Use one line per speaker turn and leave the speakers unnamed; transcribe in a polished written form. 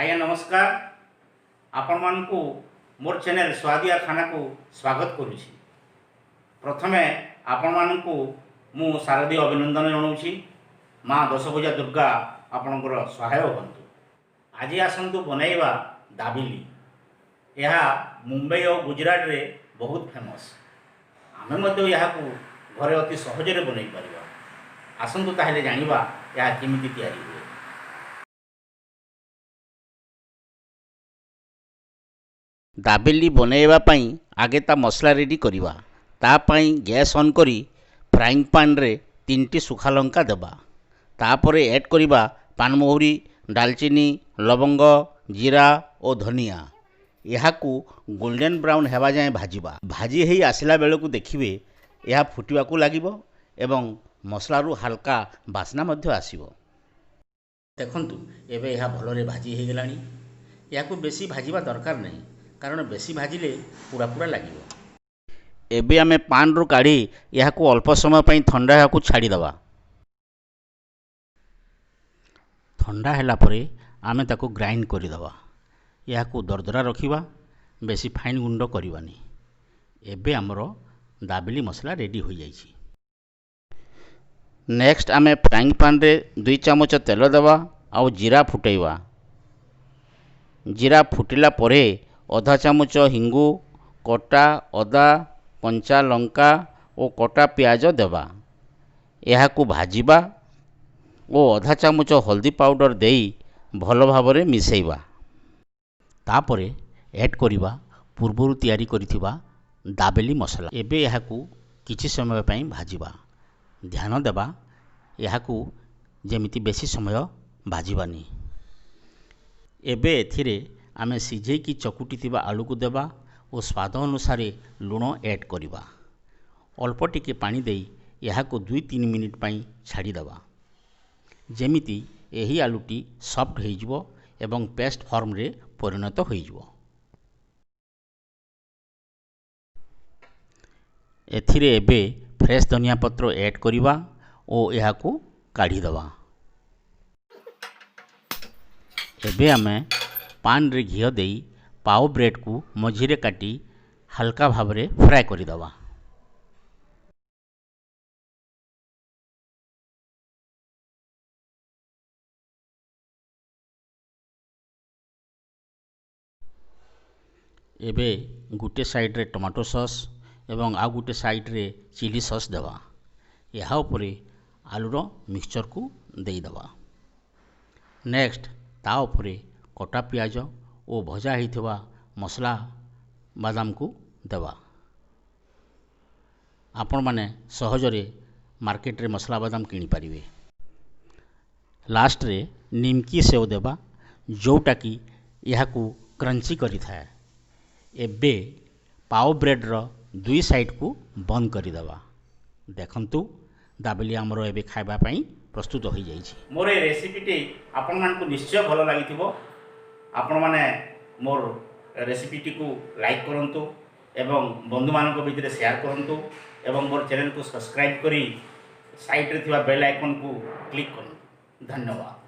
आज्ञा नमस्कार। आपण मानकु मोर चैनल स्वादिया खाना को स्वागत करुछि। प्रथमे आपण मानकु मु शारदीय अभिनंदन जनाऊँगी। माँ दशभुजा दुर्गा आपणकर सहाय हंतु। आज आसतु बनैबा दाबिली। यह मुंबई और गुजरात रे बहुत फेमस। आमे मध्य यहाँ घरे अति सहजरे बनई पारिबा। आसतु ताहेले जानिबा यह केमिति तैयारी हुए।
दाबेली बनैबा पई आगे ता मसला रेडी करिबा। ता पई गैस ऑन करी फ्राइंग पैन रे 3टी सुखा लंका देबा। तापरे ऐड करिबा पानमहुरी, दालचीनी, लवंग, जीरा और धनिया। यहाकू गोल्डन ब्राउन हेबा जाए भाजिबा। भाजी हेई आसिला बेलकू देखिबे यह फुटिबाकू लागिबो एवं मसलारू हल्का बास्ना मध्य आसीबो। देखंतु एबे यह भलरे भाजी हे गेलानी। याकू बेसी भाजिबा दरकार नहीं, कारण बेसी भाजिले पूरा पूरा लागिबो। एबे आमे पान रू काढ़ी याकू अल्प समय पई ठंडा याकू छाड़ी दबा। ठंडा हैला परे आमे ताकू ग्राइंड करि दबा। याकू दरदरा रखिबा, बेसी फाइन गुंड करिवानी। एबे हमरो दाबेली मसला रेडी हो जाइछि। नेक्स्ट आमे फ्राइंग पैन रे 2 चमच तेल दबा और जीरा फुटैबा। जीरा फुटिला परे आधा चामच हिंगु, कटा अदा, कंचा लंका और कटा प्याज देबा। यहाकू भाजिबा और आधा चामच हल्दी पाउडर देई भल भाबरे मिसैबा। तापरे ऐड करिबा पूर्वरु तैयारी करिथिबा दाबेली मसला। एबे यहाकू किछि समय पई भाजिबा। ध्यान देबा यहाकू जेमिति बेसी समय भाजिबानी। एबे एथिरे आमे सिझे की चकुटी थिबा आलू को देबा और स्वाद अनुसार लुण ऐड करिबा। अल्प टिके पानी देई यहाकू 2-3 मिनिट पई छाड़ी देबा। जेमिति एही आलूटी सॉफ्ट होइजिवो एवं पेस्ट फॉर्म रे परिणत होइजिवो। एथिरे एबे फ्रेश धनिया पत्र ऐड करिबा और यहाकू काढ़ी देबा। एबे आमे पान रे घियो देई पाव ब्रेड को मझिरे काटी हल्का भाबरे फ्राए करि दबा। एबे गुटे साइड रे टमाटो सॉस एवं आ गुटे साइड रे चिली सॉस देबा। यहाँ उपरे आलूर मिक्सचर को देई दबा। नेक्स्ट ता उपरे कटा प्याज और भजा होइथिबा मसला बादाम को देबा। आपण माने सहजरे मार्केट रे मसला बादाम किनी पारिबे। लास्ट रे निमकी सेव देबा, जोटा कि यहाकू क्रंची करि थाए। एबे पाव ब्रेड रो 2 साइड को बंद करि दबा। देखंतु दाबेली हमरो एबे खाइबा पई प्रस्तुत हो जाइछि।
मोर ए रेसिपीटी आपण मान को निश्चय भलो लागिथिबो। आपण माने मोर रेसिपीटी को लाइक करंतु एवं बंधु मानक भितर शेयर करंतु एवं मोर चैनल को सब्सक्राइब करी साइड रे थिबा बेल आइकन को क्लिक करंतु। धन्यवाद।